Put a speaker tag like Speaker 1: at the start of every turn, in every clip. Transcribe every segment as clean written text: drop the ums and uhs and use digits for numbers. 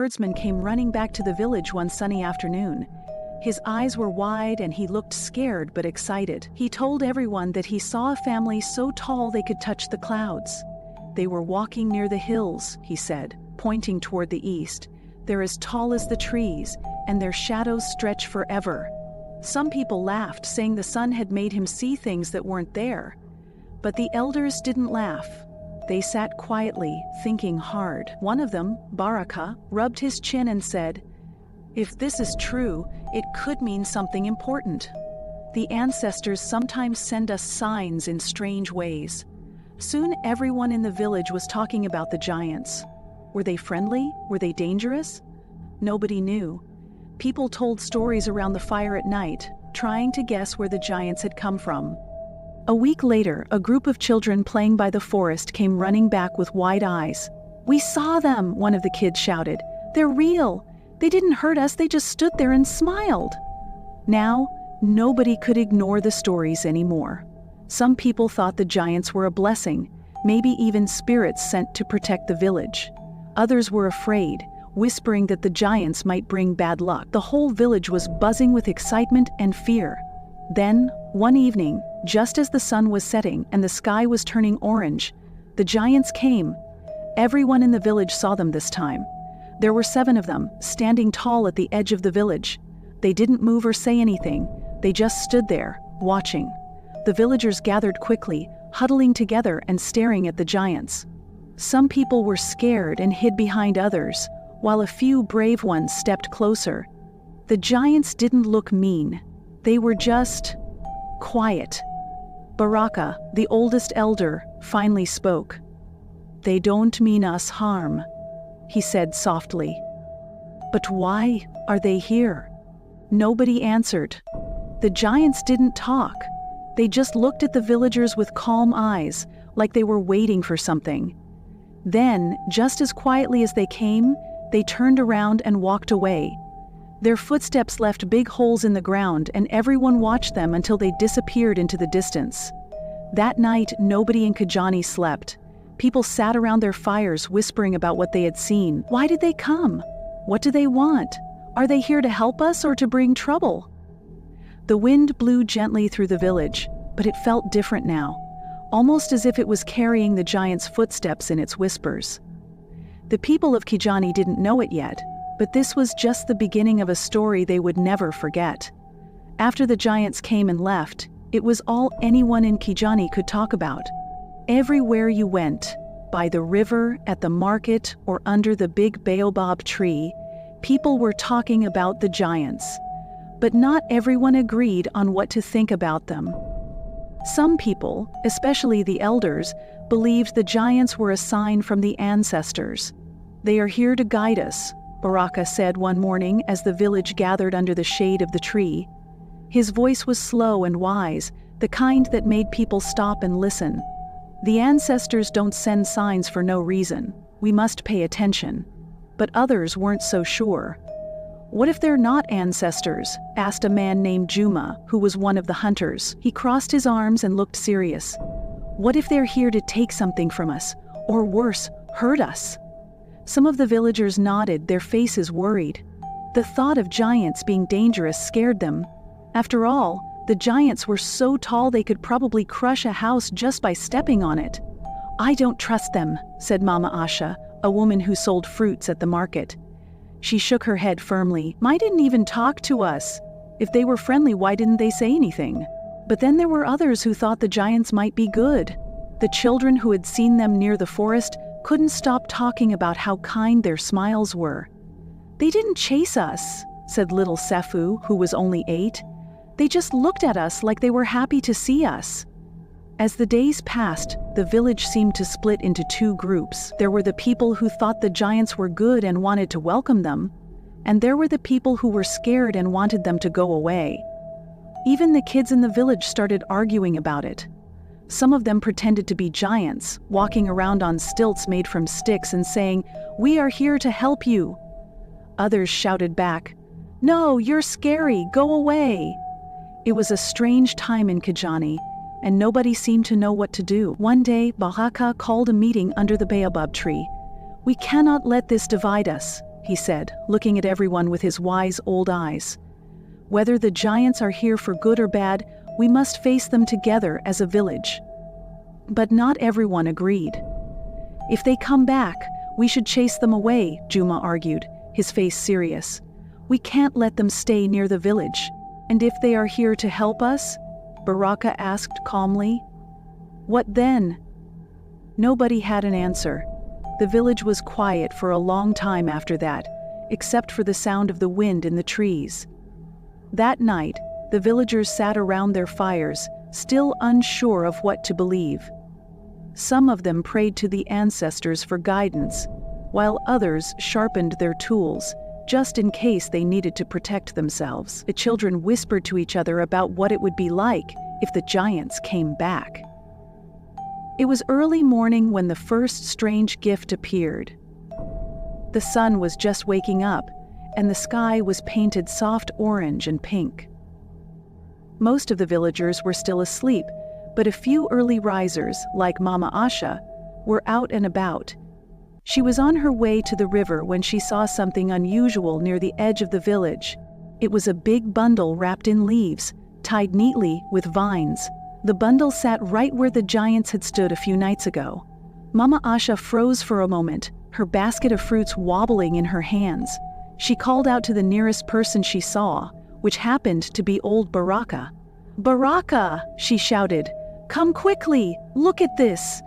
Speaker 1: herdsman came running back to the village one sunny afternoon. His eyes were wide and he looked scared but excited. He told everyone that he saw a family so tall they could touch the clouds. They were walking near the hills, he said, pointing toward the east. They're as tall as the trees, and their shadows stretch forever. Some people laughed, saying the sun had made him see things that weren't there. But the elders didn't laugh. They sat quietly, thinking hard. One of them, Baraka, rubbed his chin and said, "If this is true, it could mean something important. The ancestors sometimes send us signs in strange ways." Soon everyone in the village was talking about the giants. Were they friendly? Were they dangerous? Nobody knew. People told stories around the fire at night, trying to guess where the giants had come from. A week later, a group of children playing by the forest came running back with wide eyes. "We saw them," one of the kids shouted. "They're real. They didn't hurt us, they just stood there and smiled." Now, nobody could ignore the stories anymore. Some people thought the giants were a blessing, maybe even spirits sent to protect the village. Others were afraid, whispering that the giants might bring bad luck. The whole village was buzzing with excitement and fear. Then, one evening, just as the sun was setting and the sky was turning orange, the giants came. Everyone in the village saw them this time. There were 7 of them, standing tall at the edge of the village. They didn't move or say anything, they just stood there, watching. The villagers gathered quickly, huddling together and staring at the giants. Some people were scared and hid behind others, while a few brave ones stepped closer. The giants didn't look mean. They were just quiet. Baraka, the oldest elder, finally spoke. "They don't mean us harm," he said softly. "But why are they here?" Nobody answered. The giants didn't talk. They just looked at the villagers with calm eyes, like they were waiting for something. Then, just as quietly as they came, they turned around and walked away. Their footsteps left big holes in the ground, and everyone watched them until they disappeared into the distance. That night, nobody in Kijani slept. People sat around their fires whispering about what they had seen. Why did they come? What do they want? Are they here to help us or to bring trouble? The wind blew gently through the village, but it felt different now, almost as if it was carrying the giants' footsteps in its whispers. The people of Kijani didn't know it yet, but this was just the beginning of a story they would never forget. After the giants came and left, it was all anyone in Kijani could talk about. Everywhere you went, by the river, at the market, or under the big baobab tree, people were talking about the giants. But not everyone agreed on what to think about them. Some people, especially the elders, believed the giants were a sign from the ancestors. "They are here to guide us," Baraka said one morning as the village gathered under the shade of the tree. His voice was slow and wise, the kind that made people stop and listen. "The ancestors don't send signs for no reason. We must pay attention." But others weren't so sure. "What if they're not ancestors?" asked a man named Juma, who was one of the hunters. He crossed his arms and looked serious. "What if they're here to take something from us, or worse, hurt us?" Some of the villagers nodded, their faces worried. The thought of giants being dangerous scared them. After all, the giants were so tall they could probably crush a house just by stepping on it. "I don't trust them," said Mama Asha, a woman who sold fruits at the market. She shook her head firmly. "They didn't even talk to us. If they were friendly, why didn't they say anything?" But then there were others who thought the giants might be good. The children who had seen them near the forest couldn't stop talking about how kind their smiles were. "They didn't chase us," said little Sefu, who was only 8. "They just looked at us like they were happy to see us." As the days passed, the village seemed to split into 2 groups. There were the people who thought the giants were good and wanted to welcome them, and there were the people who were scared and wanted them to go away. Even the kids in the village started arguing about it. Some of them pretended to be giants, walking around on stilts made from sticks and saying, "We are here to help you." Others shouted back, "No, you're scary, go away." It was a strange time in Kijani, and nobody seemed to know what to do. One day, Baraka called a meeting under the baobab tree. "We cannot let this divide us," he said, looking at everyone with his wise old eyes. "Whether the giants are here for good or bad, we must face them together as a village." But not everyone agreed. "If they come back, we should chase them away," Juma argued, his face serious. "We can't let them stay near the village." "And if they are here to help us?" Baraka asked calmly. "What then?" Nobody had an answer. The village was quiet for a long time after that, except for the sound of the wind in the trees. That night, the villagers sat around their fires, still unsure of what to believe. Some of them prayed to the ancestors for guidance, while others sharpened their tools, just in case they needed to protect themselves. The children whispered to each other about what it would be like if the giants came back. It was early morning when the first strange gift appeared. The sun was just waking up, and the sky was painted soft orange and pink. Most of the villagers were still asleep, but a few early risers, like Mama Asha, were out and about. She was on her way to the river when she saw something unusual near the edge of the village. It was a big bundle wrapped in leaves, tied neatly with vines. The bundle sat right where the giants had stood a few nights ago. Mama Asha froze for a moment, her basket of fruits wobbling in her hands. She called out to the nearest person she saw, which happened to be old Baraka. "Baraka!" she shouted. "Come quickly! Look at this!"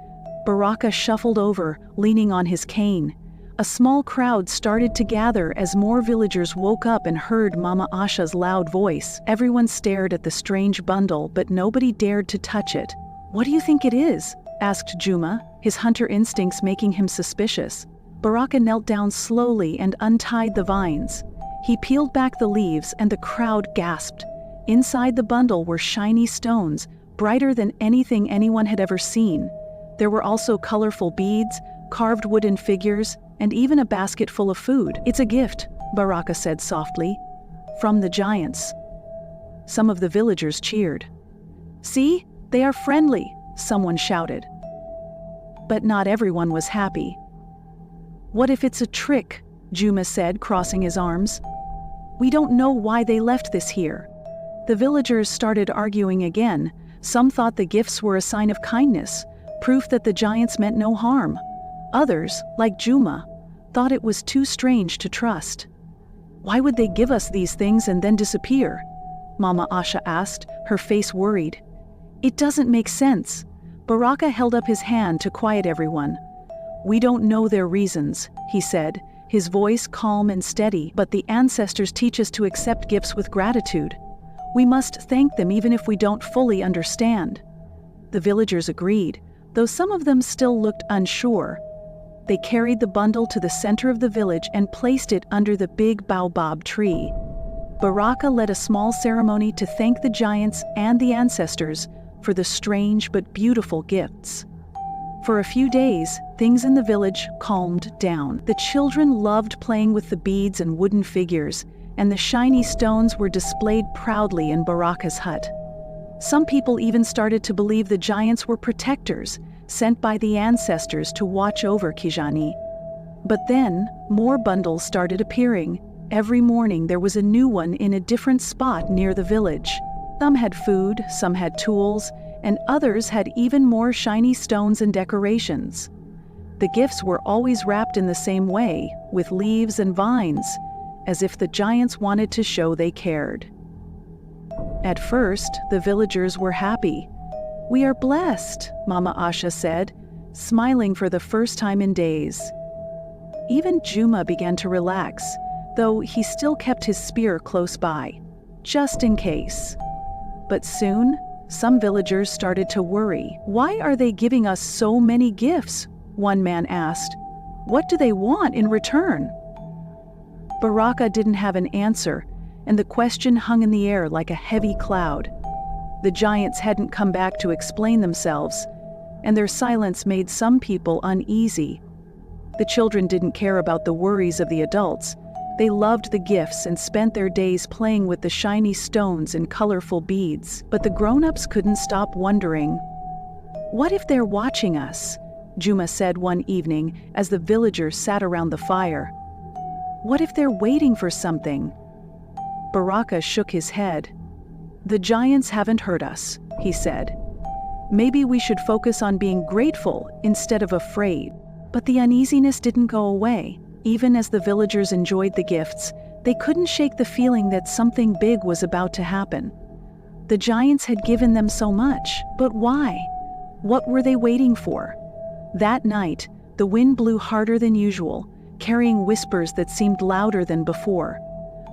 Speaker 1: Baraka shuffled over, leaning on his cane. A small crowd started to gather as more villagers woke up and heard Mama Asha's loud voice. Everyone stared at the strange bundle, but nobody dared to touch it. "What do you think it is?" asked Juma, his hunter instincts making him suspicious. Baraka knelt down slowly and untied the vines. He peeled back the leaves and the crowd gasped. Inside the bundle were shiny stones, brighter than anything anyone had ever seen. There were also colorful beads, carved wooden figures, and even a basket full of food. "It's a gift," Baraka said softly. "From the giants." Some of the villagers cheered. "See, they are friendly," someone shouted. But not everyone was happy. "What if it's a trick?" Juma said, crossing his arms. "We don't know why they left this here." The villagers started arguing again. Some thought the gifts were a sign of kindness, proof that the giants meant no harm. Others, like Juma, thought it was too strange to trust. "Why would they give us these things and then disappear?" Mama Asha asked, her face worried. "It doesn't make sense." Baraka held up his hand to quiet everyone. "We don't know their reasons," he said, his voice calm and steady, "but the ancestors teach us to accept gifts with gratitude. We must thank them even if we don't fully understand." The villagers agreed, though some of them still looked unsure. They carried the bundle to the center of the village and placed it under the big baobab tree. Baraka led a small ceremony to thank the giants and the ancestors for the strange but beautiful gifts. For a few days, things in the village calmed down. The children loved playing with the beads and wooden figures, and the shiny stones were displayed proudly in Baraka's hut. Some people even started to believe the giants were protectors, sent by the ancestors to watch over Kijani. But then, more bundles started appearing. Every morning there was a new one in a different spot near the village. Some had food, some had tools, and others had even more shiny stones and decorations. The gifts were always wrapped in the same way, with leaves and vines, as if the giants wanted to show they cared. At first, the villagers were happy. "We are blessed," Mama Asha said, smiling for the first time in days. Even Juma began to relax, though he still kept his spear close by, just in case. But soon, some villagers started to worry. "Why are they giving us so many gifts?" one man asked. "What do they want in return?" Baraka didn't have an answer, and the question hung in the air like a heavy cloud. The giants hadn't come back to explain themselves, and their silence made some people uneasy. The children didn't care about the worries of the adults. They loved the gifts and spent their days playing with the shiny stones and colorful beads. But the grown-ups couldn't stop wondering. "What if they're watching us?" Juma said one evening as the villagers sat around the fire. What if they're waiting for something? Baraka shook his head. The giants haven't hurt us, he said. Maybe we should focus on being grateful instead of afraid. But the uneasiness didn't go away. Even as the villagers enjoyed the gifts, they couldn't shake the feeling that something big was about to happen. The giants had given them so much, but why? What were they waiting for? That night, the wind blew harder than usual, carrying whispers that seemed louder than before.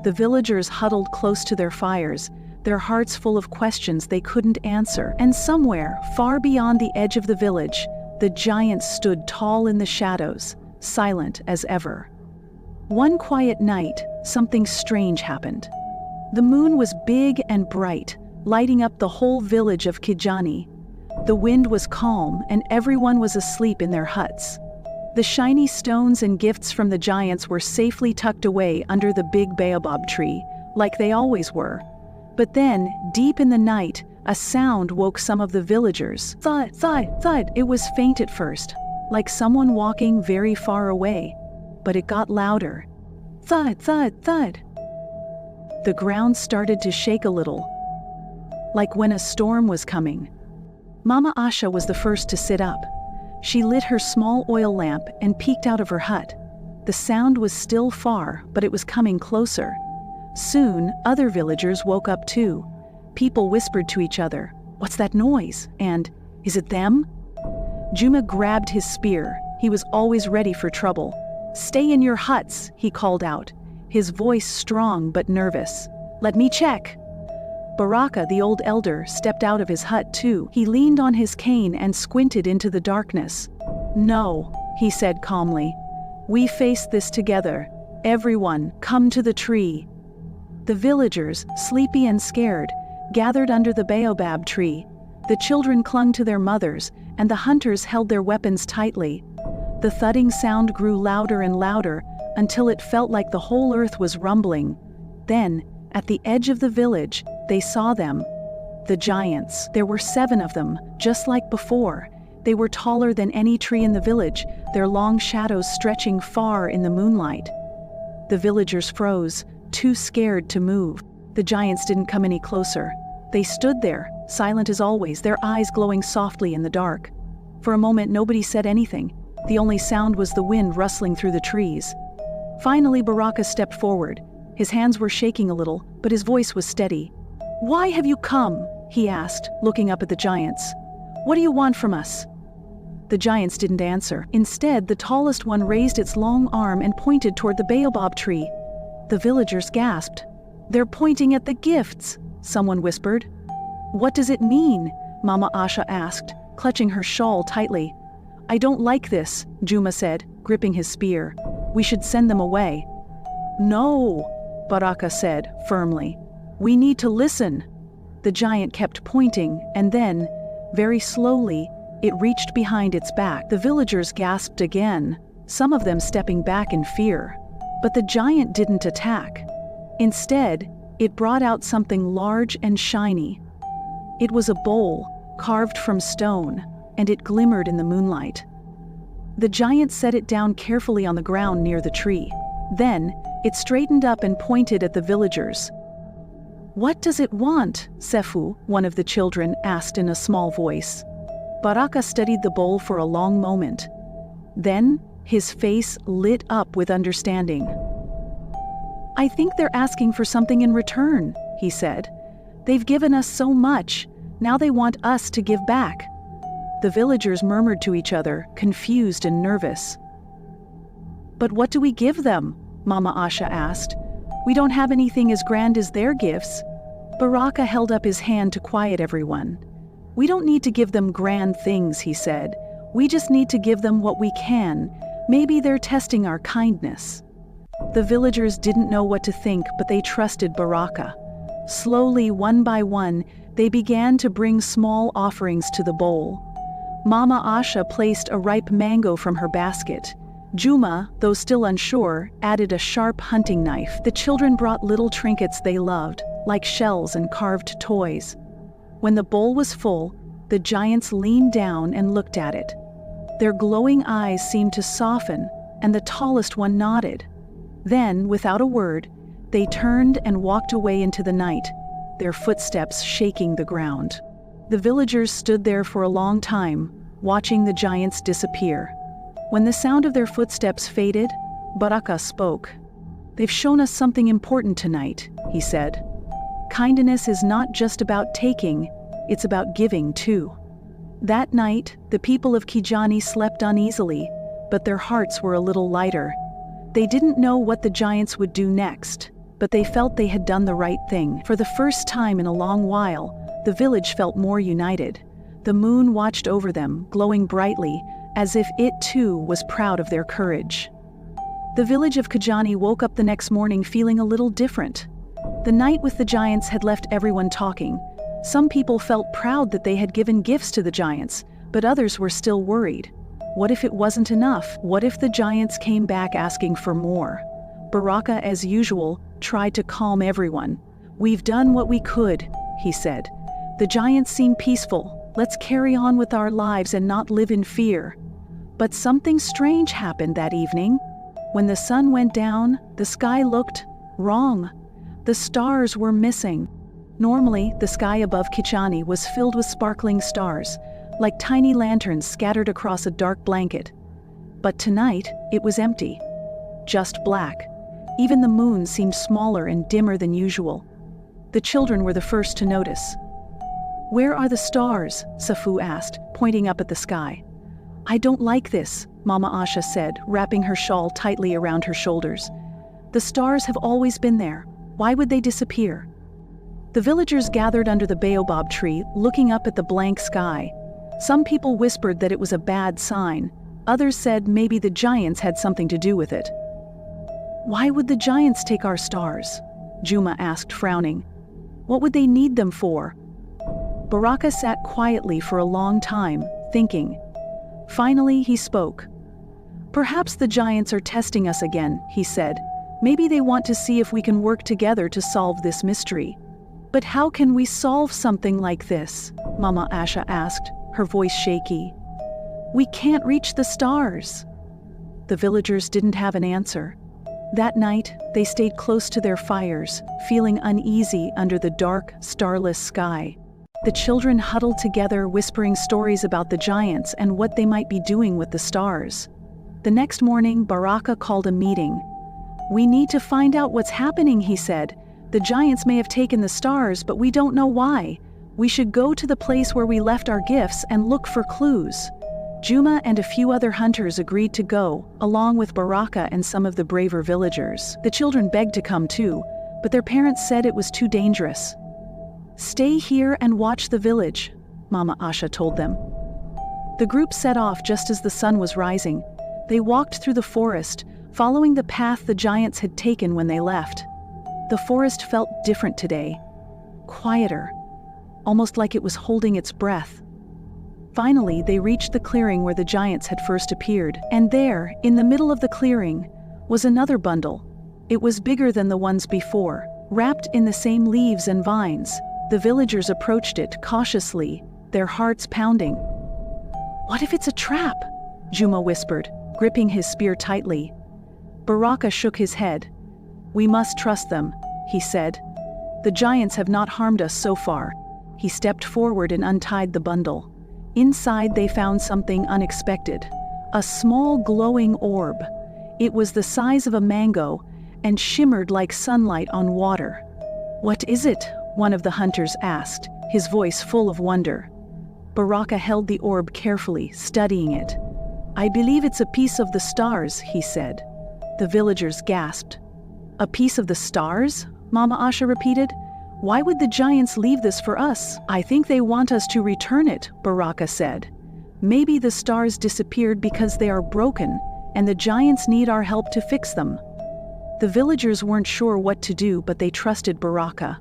Speaker 1: The villagers huddled close to their fires, their hearts full of questions they couldn't answer. And somewhere, far beyond the edge of the village, the giants stood tall in the shadows, silent as ever. One quiet night, something strange happened. The moon was big and bright, lighting up the whole village of Kijani. The wind was calm, and everyone was asleep in their huts. The shiny stones and gifts from the giants were safely tucked away under the big baobab tree, like they always were. But then, deep in the night, a sound woke some of the villagers. Thud, thud, thud. It was faint at first, like someone walking very far away. But it got louder. Thud, thud, thud. The ground started to shake a little, like when a storm was coming. Mama Asha was the first to sit up. She lit her small oil lamp and peeked out of her hut. The sound was still far, but it was coming closer. Soon, other villagers woke up too. People whispered to each other, "What's that noise?" And, "Is it them?" Juma grabbed his spear. He was always ready for trouble. "Stay in your huts," he called out, his voice strong but nervous. "Let me check." Baraka, the old elder, stepped out of his hut too. He leaned on his cane and squinted into the darkness. "No," he said calmly. "We face this together. Everyone, come to the tree." The villagers, sleepy and scared, gathered under the baobab tree. The children clung to their mothers, and the hunters held their weapons tightly. The thudding sound grew louder and louder, until it felt like the whole earth was rumbling. Then, at the edge of the village, they saw them. The giants. There were 7 of them, just like before. They were taller than any tree in the village, their long shadows stretching far in the moonlight. The villagers froze, too scared to move. The giants didn't come any closer. They stood there, silent as always, their eyes glowing softly in the dark. For a moment, nobody said anything. The only sound was the wind rustling through the trees. Finally, Baraka stepped forward. His hands were shaking a little, but his voice was steady. "Why have you come?" he asked, looking up at the giants. "What do you want from us?" The giants didn't answer. Instead, the tallest one raised its long arm and pointed toward the baobab tree. The villagers gasped. "They're pointing at the gifts," someone whispered. "What does it mean?" Mama Asha asked, clutching her shawl tightly. "I don't like this," Juma said, gripping his spear. "We should send them away." "No," Baraka said firmly. "We need to listen." The giant kept pointing, and then, very slowly, it reached behind its back. The villagers gasped again, some of them stepping back in fear. But the giant didn't attack. Instead, it brought out something large and shiny. It was a bowl, carved from stone, and it glimmered in the moonlight. The giant set it down carefully on the ground near the tree. Then, it straightened up and pointed at the villagers. "What does it want?" Sefu, one of the children, asked in a small voice. Baraka studied the bowl for a long moment. Then, his face lit up with understanding. "I think they're asking for something in return," he said. "They've given us so much, now they want us to give back." The villagers murmured to each other, confused and nervous. "But what do we give them?" Mama Asha asked. "We don't have anything as grand as their gifts." Baraka held up his hand to quiet everyone. "We don't need to give them grand things," he said. "We just need to give them what we can. Maybe they're testing our kindness." The villagers didn't know what to think, but they trusted Baraka. Slowly, one by one, they began to bring small offerings to the bowl. Mama Asha placed a ripe mango from her basket. Juma, though still unsure, added a sharp hunting knife. The children brought little trinkets they loved, like shells and carved toys. When the bowl was full, the giants leaned down and looked at it. Their glowing eyes seemed to soften, and the tallest one nodded. Then, without a word, they turned and walked away into the night, their footsteps shaking the ground. The villagers stood there for a long time, watching the giants disappear. When the sound of their footsteps faded, Baraka spoke. "They've shown us something important tonight," he said. "Kindness is not just about taking, it's about giving too." That night, the people of Kijani slept uneasily, but their hearts were a little lighter. They didn't know what the giants would do next, but they felt they had done the right thing. For the first time in a long while, the village felt more united. The moon watched over them, glowing brightly, as if it too was proud of their courage. The village of Kijani woke up the next morning feeling a little different. The night with the giants had left everyone talking. Some people felt proud that they had given gifts to the giants, but others were still worried. What if it wasn't enough? What if the giants came back asking for more? Baraka, as usual, tried to calm everyone. "We've done what we could," he said. "The giants seem peaceful. Let's carry on with our lives and not live in fear." But something strange happened that evening. When the sun went down, the sky looked wrong. The stars were missing. Normally, the sky above Kijani was filled with sparkling stars, like tiny lanterns scattered across a dark blanket. But tonight, it was empty. Just black. Even the moon seemed smaller and dimmer than usual. The children were the first to notice. "Where are the stars?" Safu asked, pointing up at the sky. "I don't like this," Mama Asha said, wrapping her shawl tightly around her shoulders. "The stars have always been there. Why would they disappear?" The villagers gathered under the baobab tree, looking up at the blank sky. Some people whispered that it was a bad sign. Others said maybe the giants had something to do with it. "Why would the giants take our stars?" Juma asked, frowning. "What would they need them for?" Baraka sat quietly for a long time, thinking. Finally, he spoke. "Perhaps the giants are testing us again," he said. "Maybe they want to see if we can work together to solve this mystery." "But how can we solve something like this?" Mama Asha asked, her voice shaky. "We can't reach the stars." The villagers didn't have an answer. That night, they stayed close to their fires, feeling uneasy under the dark, starless sky. The children huddled together, whispering stories about the giants and what they might be doing with the stars. The next morning, Baraka called a meeting. "We need to find out what's happening," he said. "The giants may have taken the stars, but we don't know why. We should go to the place where we left our gifts and look for clues." Juma and a few other hunters agreed to go, along with Baraka and some of the braver villagers. The children begged to come too, but their parents said it was too dangerous. "Stay here and watch the village," Mama Asha told them. The group set off just as the sun was rising. They walked through the forest, following the path the giants had taken when they left. The forest felt different today. Quieter. Almost like it was holding its breath. Finally, they reached the clearing where the giants had first appeared, and there, in the middle of the clearing, was another bundle. It was bigger than the ones before, wrapped in the same leaves and vines. The villagers approached it cautiously, their hearts pounding. "What if it's a trap?" Juma whispered, gripping his spear tightly. Baraka shook his head. "We must trust them," he said. "The giants have not harmed us so far." He stepped forward and untied the bundle. Inside they found something unexpected. A small glowing orb. It was the size of a mango and shimmered like sunlight on water. "What is it?" one of the hunters asked, his voice full of wonder. Baraka held the orb carefully, studying it. "I believe it's a piece of the stars," he said. The villagers gasped. "A piece of the stars?" Mama Asha repeated. "Why would the giants leave this for us?" "I think they want us to return it," Baraka said. "Maybe the stars disappeared because they are broken, and the giants need our help to fix them." The villagers weren't sure what to do, but they trusted Baraka.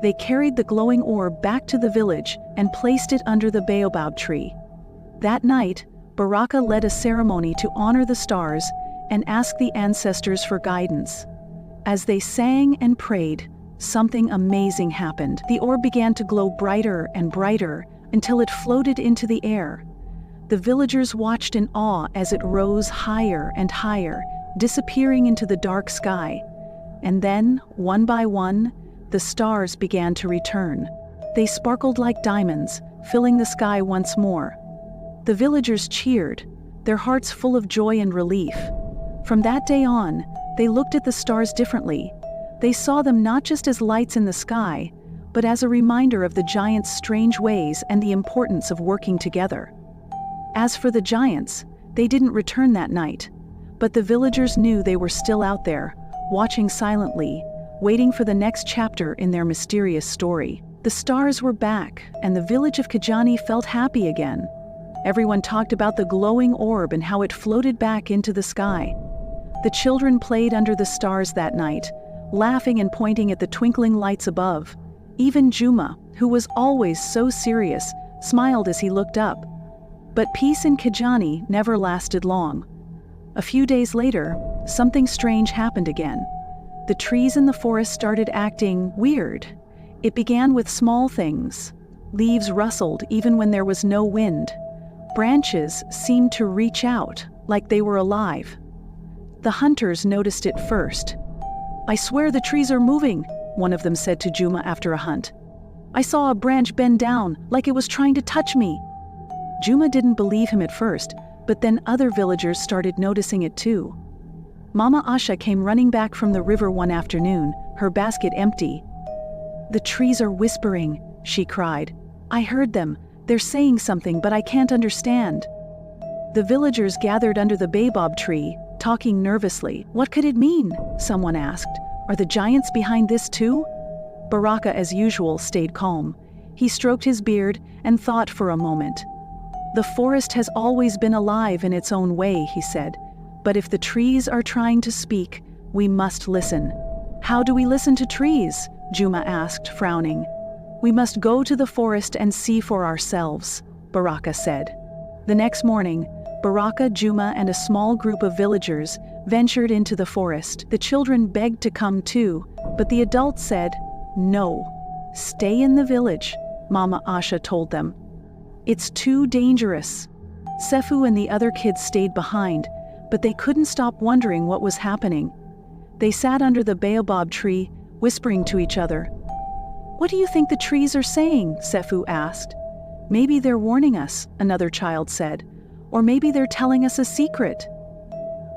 Speaker 1: They carried the glowing orb back to the village and placed it under the baobab tree. That night, Baraka led a ceremony to honor the stars and ask the ancestors for guidance. As they sang and prayed, something amazing happened. The orb began to glow brighter and brighter until it floated into the air. The villagers watched in awe as it rose higher and higher, disappearing into the dark sky. And then, one by one, the stars began to return. They sparkled like diamonds, filling the sky once more. The villagers cheered, their hearts full of joy and relief. From that day on, they looked at the stars differently. They saw them not just as lights in the sky, but as a reminder of the giants' strange ways and the importance of working together. As for the giants, they didn't return that night, but the villagers knew they were still out there, watching silently, waiting for the next chapter in their mysterious story. The stars were back, and the village of Kijani felt happy again. Everyone talked about the glowing orb and how it floated back into the sky. The children played under the stars that night, laughing and pointing at the twinkling lights above. Even Juma, who was always so serious, smiled as he looked up. But peace in Kijani never lasted long. A few days later, something strange happened again. The trees in the forest started acting weird. It began with small things. Leaves rustled even when there was no wind. Branches seemed to reach out, like they were alive. The hunters noticed it first. "I swear the trees are moving," one of them said to Juma after a hunt. "I saw a branch bend down, like it was trying to touch me." Juma didn't believe him at first, but then other villagers started noticing it too. Mama Asha came running back from the river one afternoon, her basket empty. "The trees are whispering," she cried. "I heard them. They're saying something, but I can't understand." The villagers gathered under the baobab tree, talking nervously. "What could it mean?" someone asked. "Are the giants behind this too?" Baraka, as usual, stayed calm. He stroked his beard and thought for a moment. "The forest has always been alive in its own way," he said. "But if the trees are trying to speak, we must listen." "How do we listen to trees?" Juma asked, frowning. "We must go to the forest and see for ourselves," Baraka said. The next morning, Baraka, Juma, and a small group of villagers ventured into the forest. The children begged to come too, but the adults said, "No, stay in the village," Mama Asha told them. "It's too dangerous." Sefu and the other kids stayed behind, but they couldn't stop wondering what was happening. They sat under the baobab tree, whispering to each other. "What do you think the trees are saying?" Sefu asked. "Maybe they're warning us," another child said. "Or maybe they're telling us a secret."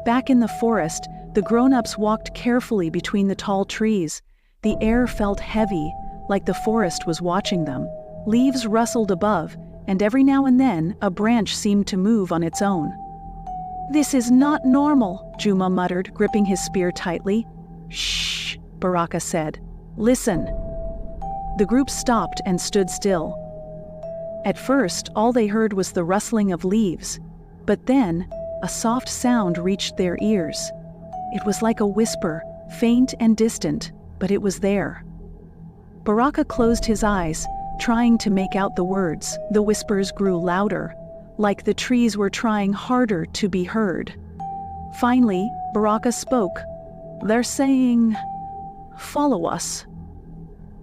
Speaker 1: Back in the forest, the grown-ups walked carefully between the tall trees. The air felt heavy, like the forest was watching them. Leaves rustled above, and every now and then, a branch seemed to move on its own. "This is not normal," Juma muttered, gripping his spear tightly. "Shh," Baraka said. "Listen." The group stopped and stood still. At first, all they heard was the rustling of leaves, but then, a soft sound reached their ears. It was like a whisper, faint and distant, but it was there. Baraka closed his eyes, trying to make out the words. The whispers grew louder, like the trees were trying harder to be heard. Finally, Baraka spoke. "They're saying, 'Follow us.'"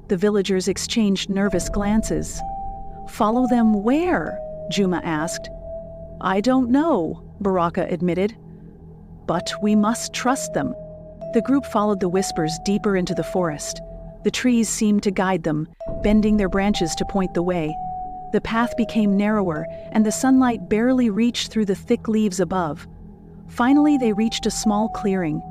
Speaker 1: The villagers exchanged nervous glances. "Follow them where?" Juma asked. "I don't know," Baraka admitted. "But we must trust them." The group followed the whispers deeper into the forest. The trees seemed to guide them, bending their branches to point the way. The path became narrower, and the sunlight barely reached through the thick leaves above. Finally, they reached a small clearing.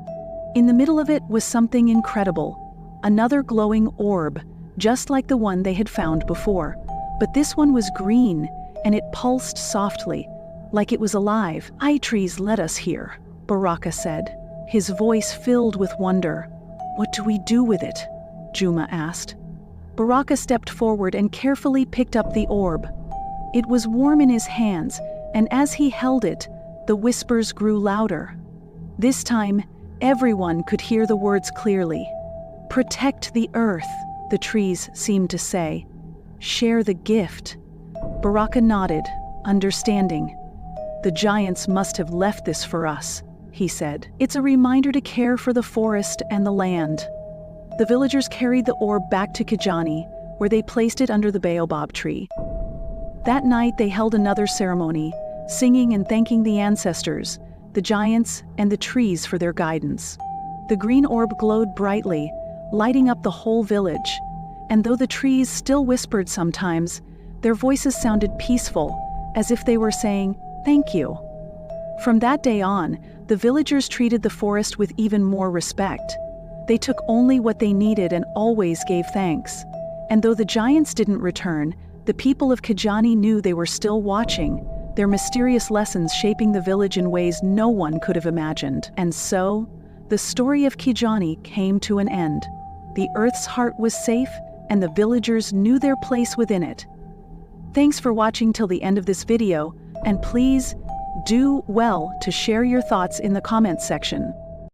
Speaker 1: In the middle of it was something incredible. Another glowing orb, just like the one they had found before. But this one was green, and it pulsed softly, like it was alive. "Eye trees led us here," Baraka said, his voice filled with wonder. "What do we do with it?" Juma asked. Baraka stepped forward and carefully picked up the orb. It was warm in his hands, and as he held it, the whispers grew louder. This time, everyone could hear the words clearly. "Protect the earth," the trees seemed to say. "Share the gift." Baraka nodded, understanding. "The giants must have left this for us," he said. "It's a reminder to care for the forest and the land." The villagers carried the orb back to Kijani, where they placed it under the baobab tree. That night they held another ceremony, singing and thanking the ancestors, the giants, and the trees for their guidance. The green orb glowed brightly, lighting up the whole village, and though the trees still whispered sometimes, their voices sounded peaceful, as if they were saying, "Thank you." From that day on, the villagers treated the forest with even more respect. They took only what they needed and always gave thanks. And though the giants didn't return, the people of Kijani knew they were still watching, their mysterious lessons shaping the village in ways no one could have imagined. And so, the story of Kijani came to an end. The Earth's heart was safe, and the villagers knew their place within it. Thanks for watching till the end of this video, and please do well to share your thoughts in the comments section.